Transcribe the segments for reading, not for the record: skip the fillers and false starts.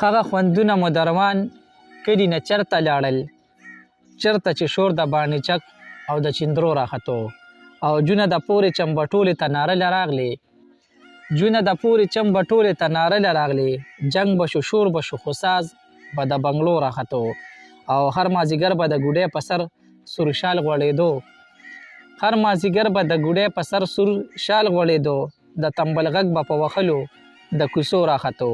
هغه خوندونه مو دروان کلي نه چرته لاړل، چرته چې شور د باڼې چک او د چندرو راختو او جونه د پورې چمبټولې ته نارله راغلې، جونه د پورې چمبټولې ته نارله راغلې، جنګ به شو شور به شو خو ساز به د بنګلو راختو او هر مازیګر به د ګوډۍ په سر سور شال غوړېدو، هر مازیګر به د ګوډۍ په سر سور شال غوړېدو، د تنبل غږ به په وهلو د کوڅو راختو،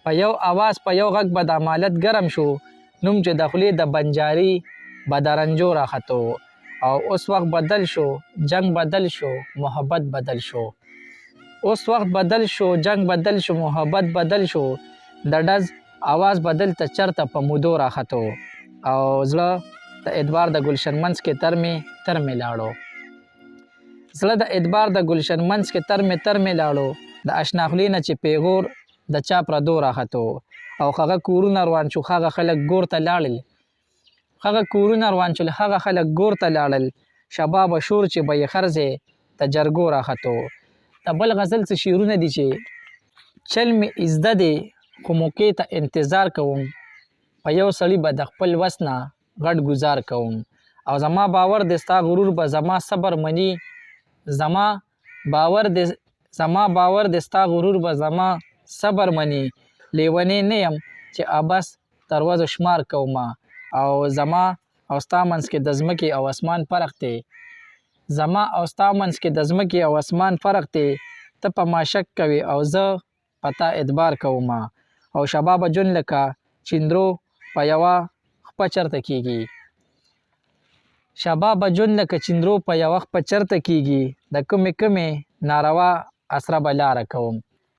په یو اواز په یو غږ به د مالت ګرم شو، نوم چې د خولې د بنجاري به د رنجو راختو او اوس وخت بدل شو، جنگ بدل شو، محبت بدل شو، اوس وخت بدل شو، جنگ بدل شو، محبت بدل شو، د ډز اواز بدل ته چرته په مودو راختو او زړه د ادبار د ګلشن منځ کې تر مې لاړو، زړه د ادبار د ګلشن منځ کې تر مې لاړو، د اشنا خولې نه چې پیغور د چا پردو راختو او هغه کورونه روان شو، هغه خلک ګور ته لاړل، هغه کورونه روان شول، هغه خلک ګور ته لاړل، شباب شور چې به یې خرځې د جرګو راختو. د بل غزل څه شعرونه دي چې چل مې ازده دی خو موقع ته انتظار کوم، په یو سړي به د خپل وس نه غټ ګزار کوم او زما باور دی ستا غرور به زما صبر مني، زما باور دی ستا غرور به زما صبر مني، لیونی نه یم چې ابس تر ورځو شمار کومه او زما او ستا منځ کې د ځمکې او اسمان فرق دی، زما او ستا منځ کې د ځمکې او اسمان فرق دی، ته په ما شک کوې او زه په تا اعتبار کومه او شبابه جون لکه چندرو په یوه خپه چرته کیږي، شبابه جون لکه چندرو په یوه خپه چرته کیږي، د کومې ناروا اسره به لاره کوم.